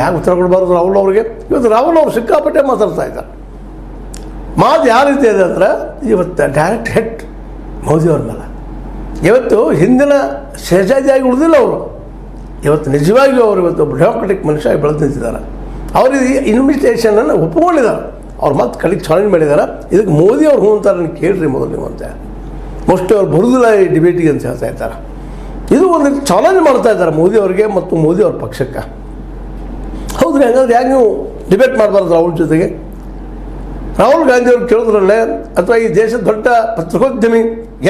ಯಾಕೆ ಉತ್ತರ ಕೊಡಬಾರ್ದು ರಾಹುಲ್ ಅವ್ರಿಗೆ? ಇವತ್ತು ರಾಹುಲ್ ಅವರು ಸಿಕ್ಕಾಪಟ್ಟೆ ಮಾತಾಡ್ತಾ ಇದ್ದಾರೆ. ಮಾತು ಯಾವ ರೀತಿ ಇದೆ ಅಂದರೆ ಇವತ್ತು ಡೈರೆಕ್ಟ್ ಹೆಟ್ ಮೋದಿಯವ್ರ ಮೇಲೆ. ಇವತ್ತು ಹಿಂದಿನ ಶಹಜಾದಿಯಾಗಿ ಉಳಿದಿಲ್ಲ ಅವರು. ಇವತ್ತು ನಿಜವಾಗಿಯೂ ಅವರು ಇವತ್ತು ಡೆಮೊಕ್ರೆಟಿಕ್ ಮನುಷ್ಯ ಬೆಳೆದು ನಿಂತಿದ್ದಾರೆ. ಅವರಿಗೆ ಇನ್ವಿಟೇಷನನ್ನು ಒಪ್ಪಿಕೊಂಡಿದ್ದಾರೆ. ಅವ್ರು ಮತ್ತೆ ಕಡೆಗೆ ಚಾಲೆಂಜ್ ಮಾಡಿದ್ದಾರೆ. ಇದಕ್ಕೆ ಮೋದಿ ಅವ್ರು ಹ್ಞೂ ಅಂತಾರೆ, ಕೇಳ್ರಿ ಮೊದಲು ನೀವು ಅಂತ. ಮೋಸ್ಟ್ಲಿ ಅವ್ರು ಬರೋದಿಲ್ಲ ಈ ಡಿಬೇಟಿಗೆ ಅಂತ ಹೇಳ್ತಾ ಇದ್ದಾರೆ. ಇದು ಒಂದು ಚಾಲೆಂಜ್ ಮಾಡ್ತಾ ಇದ್ದಾರೆ ಮೋದಿ ಅವರಿಗೆ ಮತ್ತು ಮೋದಿ ಅವ್ರ ಪಕ್ಷಕ್ಕೆ. ಹೌದ್ರಿ, ಹಂಗಾದ್ರೆ ಯಾಕೆ ನೀವು ಡಿಬೇಟ್ ಮಾಡಬಾರ್ದು ರಾಹುಲ್ ಜೊತೆಗೆ? ರಾಹುಲ್ ಗಾಂಧಿ ಅವ್ರು ಕೇಳಿದ್ರಲ್ಲೇ, ಅಥವಾ ಈ ದೇಶದ ದೊಡ್ಡ ಪತ್ರಿಕೋದ್ಯಮಿ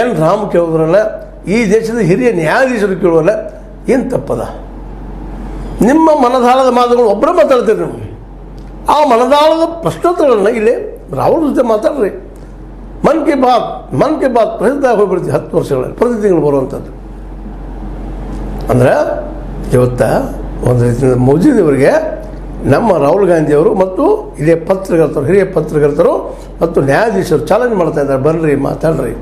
ಎನ್ ರಾಮ್ ಕೇಳಿದ್ರಲ್ಲ, ಈ ದೇಶದ ಹಿರಿಯ ನ್ಯಾಯಾಧೀಶರು ಕೇಳೋಲ್ಲ, ಏನು ತಪ್ಪದ? ನಿಮ್ಮ ಮನದಾಳದ ಮಾತುಗಳು ಒಬ್ಬರೇ ಮಾತಾಡ್ತೀರಿ ನೀವು. ಆ ಮನದಾಳದ ಪ್ರಶ್ನೋತ್ತರಗಳನ್ನ ಇಲ್ಲಿ ರಾಹುಲ್ ಜೊತೆ ಮಾತಾಡ್ರಿ. ಮನ್ ಕಿ ಬಾತ್ ಪ್ರಸಿದ್ಧ ಹೋಗ್ಬಿಡ್ತೀವಿ 10 ವರ್ಷಗಳಲ್ಲಿ, ಪ್ರತಿ ತಿಂಗಳು ಬರುವಂಥದ್ದು. ಅಂದರೆ ಇವತ್ತು ಒಂದು ರೀತಿಯಿಂದ ಮೋದಿಯವರಿಗೆ ನಮ್ಮ ರಾಹುಲ್ ಗಾಂಧಿಯವರು ಮತ್ತು ಹಿರಿಯ ಪತ್ರಕರ್ತರು ಮತ್ತು ನ್ಯಾಯಾಧೀಶರು ಚಾಲೆಂಜ್ ಮಾಡ್ತಾ ಇದ್ದಾರೆ. ಬರ್ರಿ, ಮಾತಾಡ್ರಿ,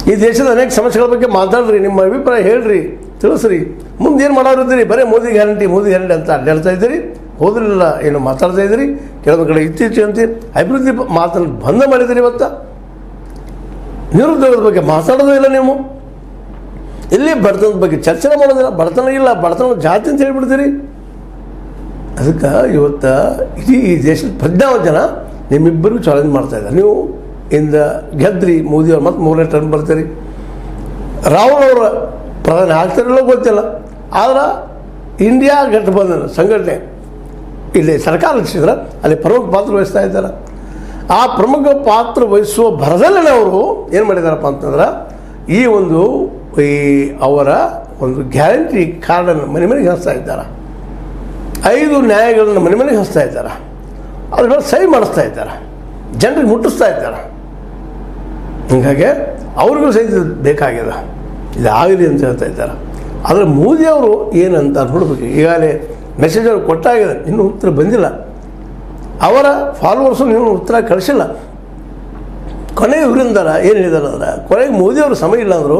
ಈ ದೇಶದ ಅನೇಕ ಸಮಸ್ಯೆಗಳ ಬಗ್ಗೆ ಮಾತಾಡ್ರಿ, ನಿಮ್ಮ ಅಭಿಪ್ರಾಯ ಹೇಳ್ರಿ, ತಿಳಿಸ್ರಿ. ಮುಂದೆ ಏನು ಮಾಡೋರಿದ್ದೀರಿ? ಬರೀ ಮೋದಿ ಗ್ಯಾರಂಟಿ ಅಂತ ಅಡ್ಡಾಡ್ತಾ ಇದ್ದೀರಿ, ಹೋದ್ರಿಲ್ಲ ಏನು ಮಾತಾಡ್ತಾ ಇದ್ದೀರಿ. ಕೆಲವೊಂದು ಕಡೆ ಇತ್ತೀಚೆಗೆ ಅಭಿವೃದ್ಧಿ ಮಾತನ್ನು ಬಂದ ಮಾಡಿದ್ದೀರಿ. ಇವತ್ತು ನಿರುದ್ಯೋಗದ ಬಗ್ಗೆ ಮಾತಾಡೋದು ಇಲ್ಲ ನೀವು. ಇಲ್ಲಿ ಬಡತನದ ಬಗ್ಗೆ ಚರ್ಚೆ ಮಾಡೋದಿಲ್ಲ. ಬಡತನ ಇಲ್ಲ, ಬಡತನ ಜಾತಿ ಅಂತ ಹೇಳ್ಬಿಡ್ತೀರಿ. ಅದಕ್ಕೆ ಇವತ್ತು ಇಡೀ ಈ ದೇಶದ ಪ್ರಜ್ಞಾವಂತ ಜನ ನಿಮ್ಮಿಬ್ಬರಿಗೂ ಚಾಲೆಂಜ್ ಮಾಡ್ತಾಯಿದ್ದಾರೆ. ನೀವು ಇಂದ ಗೆದ್ರಿ ಮೋದಿಯವ್ರು ಮತ್ತು 3ನೇ ಟರ್ಮ್ ಬರ್ತೀರಿ. ರಾಹುಲ್ ಅವರ ಪ್ರಧಾನಿ ಆಗ್ತಾರಿಲ್ಲೋ ಗೊತ್ತಿಲ್ಲ. ಆದ್ರೆ ಇಂಡಿಯಾ ಗಠಬಂಧನ ಸಂಘಟನೆ ಇಲ್ಲಿ ಸರ್ಕಾರ ರಚಿಸಿದ್ರೆ ಅಲ್ಲಿ ಪ್ರಮುಖ ಪಾತ್ರ ವಹಿಸ್ತಾ ಇದ್ದಾರೆ. ಆ ಪ್ರಮುಖ ಪಾತ್ರ ವಹಿಸುವ ಭರದಲ್ಲೇ ಅವರು ಏನು ಮಾಡಿದಾರಪ್ಪ ಅಂತಂದ್ರೆ, ಈ ಅವರ ಒಂದು ಗ್ಯಾರಂಟಿ ಕಾರ್ಡನ್ನು ಮನೆಗೆ ಹಂಚ್ತಾ ಇದ್ದಾರೆ. 5 ನ್ಯಾಯಗಳನ್ನು ಮನೆಗೆ ಹಂಚ್ತಾ ಇದ್ದಾರೆ. ಅದ್ರ ಮೇಲೆ ಸಹಿ ಮಾಡಿಸ್ತಾ ಇದ್ದಾರೆ, ಜನರಿಗೆ ಮುಟ್ಟಿಸ್ತಾ ಇದ್ದಾರೆ. ಹೀಗಾಗಿ ಅವ್ರಿಗೂ ಸಹಿತ ಬೇಕಾಗಿದೆ, ಇದಾಗಲಿ ಅಂತ ಹೇಳ್ತಾ ಇದ್ದಾರೆ. ಆದರೆ ಮೋದಿಯವರು ಏನಂತ ನೋಡಬೇಕು. ಈಗಾಗಲೇ ಮೆಸೇಜ್ ಅವ್ರು ಕೊಟ್ಟಾಗಿದೆ, ಇನ್ನೂ ಉತ್ತರ ಬಂದಿಲ್ಲ. ಅವರ ಫಾಲೋವರ್ಸು ಇನ್ನೂ ಉತ್ತರ ಕಳಿಸಿಲ್ಲ. ಕೊನೆಗೆ ಇವರಿಂದಾರ ಏನು ಹೇಳಿದಾರೆ ಅಂದ್ರೆ, ಕೊನೆಗೆ ಮೋದಿಯವರು ಸಮಯ ಇಲ್ಲ ಅಂದರು.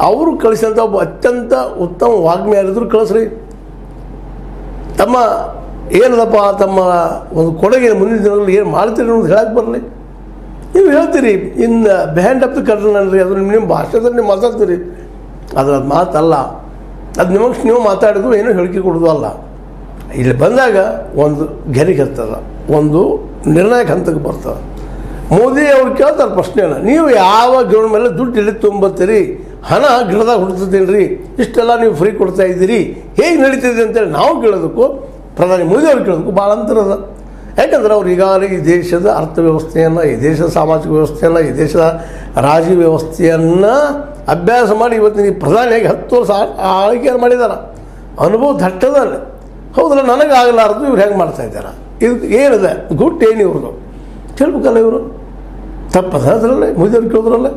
ಅವರು ಕಳಿಸಿದಂಥ ಒಬ್ಬ ಅತ್ಯಂತ ಉತ್ತಮ ವಾಗ್ಮಿ ಯಾರಿದ್ರು ಕಳಿಸ್ರಿ. ತಮ್ಮ ಏನದಪ್ಪ ತಮ್ಮ ಒಂದು ಕೊಡುಗೆ ಮುಂದಿನ ದಿನಗಳಲ್ಲಿ ಏನು ಮಾಡ್ತೀರಿ ಅನ್ನೋದು ಹೇಳಕ್ಕೆ ಬರಲಿ. ನೀವು ಹೇಳ್ತೀರಿ ಇನ್ನು ಬಿಹೈಂಡ್ ಆಫ್ ದ ಕರ್ಟನ್ ಅನ್ರಿ, ಅದು ನಿಮ್ಮ ಭಾಷೆದಲ್ಲಿ ನೀವು ಮಾತಾಡ್ತೀರಿ. ಅದು ಮಾತಲ್ಲ, ಅದು ನಿಮಗೆ ನೀವು ಮಾತಾಡೋದು ಏನೂ ಹೇಳಿಕೆ ಕೊಡೋದು ಅಲ್ಲ. ಇಲ್ಲಿ ಬಂದಾಗ ಒಂದು ಗೆರೆಗೆ ಹತ್ತದ, ಒಂದು ನಿರ್ಣಾಯಕ ಹಂತಕ್ಕೆ ಬರ್ತದೆ. ಮೋದಿ ಅವ್ರು ಕೇಳ್ತಾರೆ ಪ್ರಶ್ನೆಯನ್ನು, ನೀವು ಯಾವ ಗಿಡದ ಮೇಲೆ ದುಡ್ಡು ಇಲ್ಲಿ ತುಂಬತ್ತೀರಿ? ಹಣ ಗಿಡದಾಗ ಹುಡ್ತದೇನ್ರಿ? ಇಷ್ಟೆಲ್ಲ ನೀವು ಫ್ರೀ ಕೊಡ್ತಾ ಇದ್ದೀರಿ, ಹೇಗೆ ನಡೀತಿದೆ ಅಂತೇಳಿ ನಾವು ಕೇಳೋದಕ್ಕೂ ಪ್ರಧಾನಿ ಮೋದಿ ಅವ್ರು ಕೇಳೋದಕ್ಕೂ ಭಾಳ ಅಂತರ ಅದ. ಯಾಕಂದ್ರೆ ಅವ್ರು ಈಗಾಗಲೇ ಈ ದೇಶದ ಅರ್ಥವ್ಯವಸ್ಥೆಯನ್ನು, ಈ ದೇಶದ ಸಾಮಾಜಿಕ ವ್ಯವಸ್ಥೆಯನ್ನು, ಈ ದೇಶದ ರಾಜಕೀಯ ವ್ಯವಸ್ಥೆಯನ್ನು ಅಭ್ಯಾಸ ಮಾಡಿ ಇವತ್ತಿನ ಈ ಪ್ರಧಾನಿಯಾಗಿ 10 ವರ್ಷ ಆಳ್ವಿಕೆಯನ್ನು ಮಾಡಿದ್ದಾರೆ. ಅನುಭವ ದಟ್ಟದಲ್ಲಿ. ಹೌದಲ್ಲ, ನನಗಾಗಲಾರ್ದು ಇವ್ರು ಹೆಂಗೆ ಮಾಡ್ತಾ ಇದ್ದಾರೆ? ಇದು ಏನಿದೆ ಗುಟ್ ಏನು ಇವ್ರದ್ದು ಕೇಳ್ಬೇಕಲ್ಲ. ಇವರು ತಪ್ಪದ ಅದರಲ್ಲೇ ಮೋದಿಯವ್ರು ಕೇಳಿದ್ರಲ್ಲ.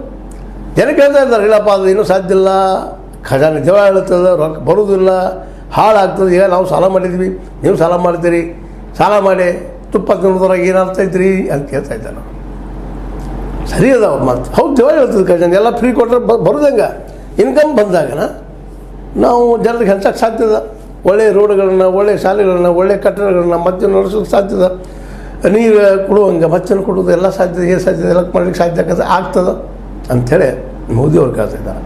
ಜನ ಕೇಳ್ತಾ ಇದ್ದಾರೆ, ಇಲ್ಲಪ್ಪ ಅದು ಇನ್ನೂ ಸಾಧ್ಯ ಇಲ್ಲ, ಖಜಾನೆ ಜೀವ ಹೇಳ್ತದೆ, ರೊಕ್ಕ ಬರೋದಿಲ್ಲ, ಹಾಳಾಗ್ತದೆ. ಈಗ ನಾವು ಸಾಲ ಮಾಡಿದ್ವಿ, ನೀವು ಸಾಲ ಮಾಡ್ತೀರಿ, ಸಾಲ ಮಾಡಿ ತುಪ್ಪ ತಿನ್ನೋದ್ರಾಗ ಏನಾಗ್ತೈತ್ರಿ ಅಂತ ಕೇಳ್ತಾ ಇದ್ದಾರೆ. ಸರಿ ಅದಾವ ಮತ್ತು ಹೌದು ಜೀವ ಹೇಳ್ತದೆ. ಖಜಾನೆ ಎಲ್ಲ ಫ್ರೀ ಕೊಟ್ಟರೆ ಬರೋದಂಗೆ ಇನ್ಕಮ್ ಬಂದಾಗನ ನಾವು ಜನರಿಗೆ ಹಂಚಕ್ಕೆ ಸಾಧ್ಯದ. ಒಳ್ಳೆಯ ರೋಡ್ಗಳನ್ನು, ಒಳ್ಳೆಯ ಶಾಲೆಗಳನ್ನು, ಒಳ್ಳೆಯ ಕಟ್ಟಡಗಳನ್ನ ಮತ್ತೆ ನಡೆಸೋಕ್ಕೆ ಸಾಧ್ಯದ. ನೀರು ಕೊಡುವಂಗೆ ಮಚ್ಚನ್ನು ಕೊಡೋದು ಎಲ್ಲ ಸಾಧ್ಯತೆ, ಏನು ಸಾಧ್ಯತೆ ಎಲ್ಲ ಮಾಡಲಿಕ್ಕೆ ಆಗ್ತದೆ ಅಂಥೇಳಿ ಮೋದಿಯವ್ರು ಕೇಳ್ತಾ ಇದ್ದಾರೆ.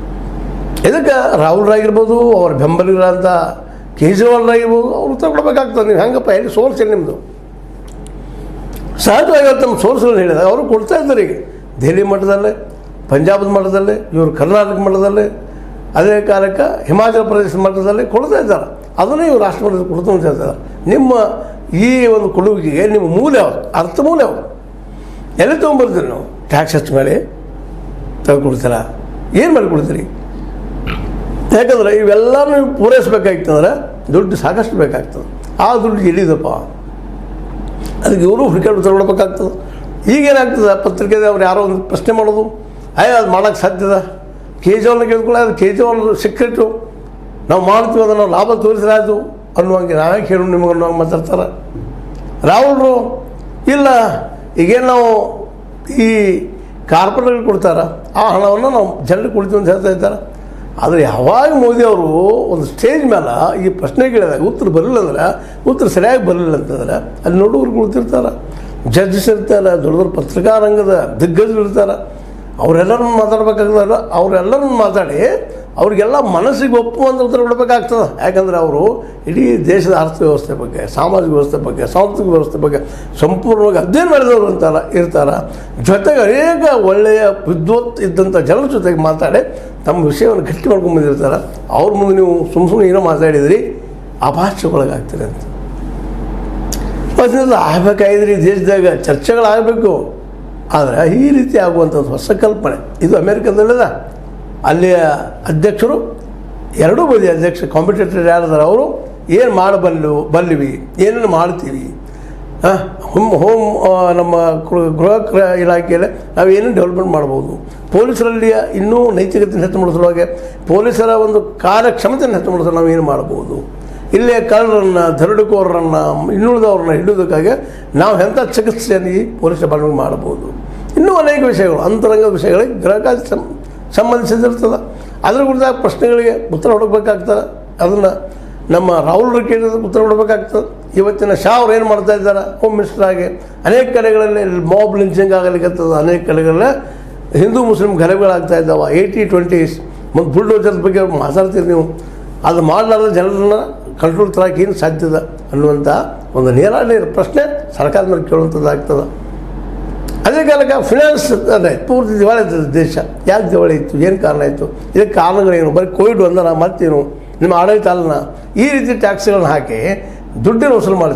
ಇದಕ್ಕೆ ರಾಹುಲ್ರಾಗಿರ್ಬೋದು, ಅವ್ರ ಬೆಂಬಲಿಗರಂಥ ಕೇಜ್ರಿವಾಲ್ರಾಗಿರ್ಬೋದು, ಅವ್ರು ಉತ್ತರ ಕೊಡಬೇಕಾಗ್ತದೆ. ನೀವು ಹೆಂಗಪ್ಪ ಹೇಳಿ ಸೋರ್ಸ್ ಏನು ನಿಮ್ಮದು? ಸಹಜವಾಗಿ ತಮ್ಮ ಸೋರ್ಸ್ಗಳನ್ನ ಹೇಳಿದಾಗ ಅವರು ಕೊಡ್ತಾ ಇದ್ದಾರೆ. ಈಗ ದೆಹಲಿ ಮಟ್ಟದಲ್ಲೇ, ಪಂಜಾಬದ ಮಟ್ಟದಲ್ಲೇ, ಇವರು ಕರ್ನಾಟಕ ಮಟ್ಟದಲ್ಲೇ, ಅದೇ ಕಾಲಕ್ಕೆ ಹಿಮಾಚಲ ಪ್ರದೇಶ ಮಟ್ಟದಲ್ಲಿ ಕೊಡ್ತಾ ಇದ್ದಾರೆ. ಅದನ್ನೇ ಇವರು ರಾಷ್ಟ್ರಪತಿ ಕೊಡ್ತು ಅಂತ ಹೇಳ್ತಾರೆ. ನಿಮ್ಮ ಈ ಒಂದು ಕೊಡುವಿಕೆಗೆ ನಿಮ್ಮ ಮೂಲ ಯಾವುದು? ಅರ್ಥ ಮೂಲ ಯಾವುದು? ಎಲ್ಲಿ ತೊಗೊಂಬರ್ತೀರಿ? ನಾವು ಟ್ಯಾಕ್ಸ್ ಹೆಚ್ಚು ಮಾಡಿ ತೆಗೆದುಕೊಡ್ತೀರ? ಏನು ಮಾಡಿಕೊಡ್ತೀರಿ? ಯಾಕಂದ್ರೆ ಇವೆಲ್ಲನೂ ನೀವು ಪೂರೈಸಬೇಕಾಗ್ತಂದ್ರೆ ದುಡ್ಡು ಸಾಕಷ್ಟು ಬೇಕಾಗ್ತದೆ. ಆ ದುಡ್ಡು ಎಲ್ಲಿದಪ್ಪ? ಅದಕ್ಕೆ ಇವರು ಹುಡುಕಾಡು ತಗೊಳ್ಬೇಕಾಗ್ತದೆ. ಈಗೇನಾಗ್ತದೆ, ಪತ್ರಿಕೆದ ಅವ್ರು ಯಾರೋ ಒಂದು ಪ್ರಶ್ನೆ ಮಾಡೋದು, ಅದು ಮಾಡೋಕ್ಕೆ ಸಾಧ್ಯದ? ಕೇಜ್ರಿವಾಲ್ನ ಕೇಳ್ಕೊಳ್ಳಿ, ಅದು ಕೇಜ್ರಿವಾಲ್ ಸೀಕ್ರೆಟು, ನಾವು ಮಾಡ್ತೀವಿ, ಅದನ್ನು ನಾವು ಲಾಭ ತೋರಿಸಿದ್ರೆ ಆಯಿತು ಅನ್ನುವಂಗೆ ನಾವೇ ಹೇಳು ನಿಮಗೆ ಅನ್ನುವಂಗೆ ಮಾತಾಡ್ತಾರೆ. ರಾಹುಲ್ರು ಇಲ್ಲ, ಈಗೇನು ನಾವು ಈ ಕಾರ್ಪೊರೇಟ್ಗಳು ಕೊಡ್ತಾರೆ, ಆ ಹಣವನ್ನು ನಾವು ಜನರಿಗೆ ಕೊಡ್ತೀವಿ ಅಂತ ಹೇಳ್ತಾ ಇದ್ದಾರೆ. ಆದರೆ ಯಾವಾಗ ಮೋದಿ ಅವರು ಒಂದು ಸ್ಟೇಜ್ ಮೇಲೆ ಈ ಪ್ರಶ್ನೆ ಕೇಳಿದಾಗ ಉತ್ತರ ಬರಲಿಲ್ಲ ಅಂದ್ರೆ, ಉತ್ತರ ಸರಿಯಾಗಿ ಬರಲಿಲ್ಲ ಅಂತಂದ್ರೆ ಅಲ್ಲಿ ನೋಡುಗರು ಕುಳಿತಿರ್ತಾರೆ, ಜಡ್ಜಸ್ ಇರ್ತಾರೆ, ದೊಡ್ಡ ದೊಡ್ಡ ಪತ್ರಿಕಾ ರಂಗದ ದಿಗ್ಗಜರು ಇರ್ತಾರೆ. ಅವರೆಲ್ಲರನ್ನು ಮಾತಾಡ್ಬೇಕಾಗ್ತಲ್ಲ, ಅವರೆಲ್ಲರನ್ನು ಮಾತಾಡಿ ಅವ್ರಿಗೆಲ್ಲ ಮನಸ್ಸಿಗೆ ಒಪ್ಪುವಂಥ ಉತ್ತರ ಕೊಡಬೇಕಾಗ್ತದೆ. ಯಾಕಂದರೆ ಅವರು ಇಡೀ ದೇಶದ ಅರ್ಥವ್ಯವಸ್ಥೆ ಬಗ್ಗೆ, ಸಾಮಾಜಿಕ ವ್ಯವಸ್ಥೆ ಬಗ್ಗೆ, ಸಾಂಸ್ಕೃತಿಕ ವ್ಯವಸ್ಥೆ ಬಗ್ಗೆ ಸಂಪೂರ್ಣವಾಗಿ ಅಧ್ಯಯನ ಮಾಡಿದವರು ಇರ್ತಾರೆ. ಜೊತೆಗೆ ಅನೇಕ ಒಳ್ಳೆಯ ವಿದ್ವತ್ ಇದ್ದಂಥ ಜನರ ಜೊತೆಗೆ ಮಾತಾಡಿ ತಮ್ಮ ವಿಷಯವನ್ನು ಗಟ್ಟಿ ಮಾಡ್ಕೊಂಡು ಬಂದಿರ್ತಾರೆ. ಅವ್ರ ಮುಂದೆ ನೀವು ಸುಮ್ಮನೆ ಏನೋ ಮಾತಾಡಿದ್ರಿ ಅಭಾಷೆಗೊಳಗಾಗ್ತೀರಿ ಅಂತ. ಮತ್ತು ಆಗಬೇಕಾಗಿದ್ರಿ ದೇಶದಾಗ ಚರ್ಚೆಗಳಾಗಬೇಕು. ಆದರೆ ಈ ರೀತಿ ಆಗುವಂಥದ್ದು ಹೊಸ ಕಲ್ಪನೆ. ಇದು ಅಮೇರಿಕಾದಲ್ಲಿದೆ. ಅಲ್ಲಿಯ ಅಧ್ಯಕ್ಷರು, ಎರಡೂ ಬದಿ ಅಧ್ಯಕ್ಷ ಕಾಂಪಿಟೇಟರ್ ಯಾರಿದ್ದಾರೆ ಅವರು ಏನು ಬಲ್ಲಿವಿ, ಏನೇನು ಮಾಡ್ತೀವಿ, ಹೋಮ್ ನಮ್ಮ ಗೃಹ ಇಲಾಖೆಯಲ್ಲಿ ನಾವು ಏನೇನು ಡೆವಲಪ್ಮೆಂಟ್ ಮಾಡ್ಬೋದು, ಪೊಲೀಸರಲ್ಲಿ ಇನ್ನೂ ನೈತಿಕತೆಯನ್ನು ಹೆಚ್ಚು ಮಾಡೋ ಸಲುವಾಗಿ ಪೊಲೀಸರ ಒಂದು ಕಾರ್ಯಕ್ಷಮತೆಯನ್ನು ಹೆಚ್ಚು ಮಾಡೋ ನಾವು ಏನು ಮಾಡ್ಬೋದು, ಇಲ್ಲೇ ಕಳ್ಳರನ್ನು, ದರೋಡೆಕೋರರನ್ನು, ಇನ್ನುಳಿದವ್ರನ್ನ ಹಿಡಿಯೋದಕ್ಕಾಗಿ ನಾವು ಎಂಥ ಚಿಕಿತ್ಸೆಯನ್ನು ಈ ಪೊಲೀಸ್ ಡಿಪಾರ್ಟ್ಮೆಂಟ್ ಮಾಡ್ಬೋದು. ಇನ್ನೂ ಅನೇಕ ವಿಷಯಗಳು, ಅಂತರಂಗದ ವಿಷಯಗಳಿಗೆ ಗೃಹಕ್ಕೆ ಸಂಬಂಧಿಸಿದಿರ್ತದೆ. ಅದರ ಕುರಿತಾದ ಪ್ರಶ್ನೆಗಳಿಗೆ ಉತ್ತರ ಹುಡುಕಬೇಕಾಗ್ತದೆ. ಅದನ್ನು ನಮ್ಮ ರಾಹುಲ್ ಕೇಳಿದ ಉತ್ತರ ಕೊಡಬೇಕಾಗ್ತದೆ. ಇವತ್ತಿನ ಶಾ ಅವ್ರು ಏನು ಮಾಡ್ತಾ ಇದ್ದಾರೆ ಹೋಮ್ ಮಿನಿಸ್ಟರ್ ಆಗಿ, ಅನೇಕ ಕಡೆಗಳಲ್ಲಿ ಮಾಬ್ ಲಿಂಚಿಂಗ್ ಆಗಲಿಕ್ಕತ್ತದ, ಅನೇಕ ಕಡೆಗಳಲ್ಲಿ ಹಿಂದೂ ಮುಸ್ಲಿಂ ಗಲಭೆಗಳಾಗ್ತಾ ಇದ್ದಾವೆ. 80-20 ಮತ್ತು ಬುಲ್ಡೋಜರ್ ಬಗ್ಗೆ ಮಾತಾಡ್ತೀರಿ ನೀವು. ಅದು ಮಾಡಲಾರ್ದ ಜನರನ್ನ ಕಂಟ್ರೋಲ್ ತರಕ್ಕೆ ಏನು ಸಾಧ್ಯದ ಅನ್ನುವಂಥ ಒಂದು ನೇರ ಪ್ರಶ್ನೆ ಸರ್ಕಾರದ ಮೇಲೆ ಕೇಳುವಂಥದ್ದಾಗ್ತದೆ. ಅದೇ ಕಾಲಕ್ಕೆ ಫಿನಾನ್ಸ್ ಅದೇ ಪೂರ್ತಿ ದಿವಾಳಿ ಇರ್ತದೆ ದೇಶ. ಯಾಕೆ ದಿವಾಳಿ ಇತ್ತು, ಏನು ಕಾರಣ ಆಯಿತು, ಇದಕ್ಕೆ ಕಾರಣಗಳೇನು, ಬರೀ ಕೋವಿಡ್ ಒಂದನ ಮತ್ತೇನು, ನಿಮ್ಮ ಆಡಳಿತ ಅಲ್ಲನ, ಈ ರೀತಿ ಟ್ಯಾಕ್ಸ್ಗಳನ್ನ ಹಾಕಿ ದುಡ್ಡನ್ನು ವಸೂಲು ಮಾಡಿ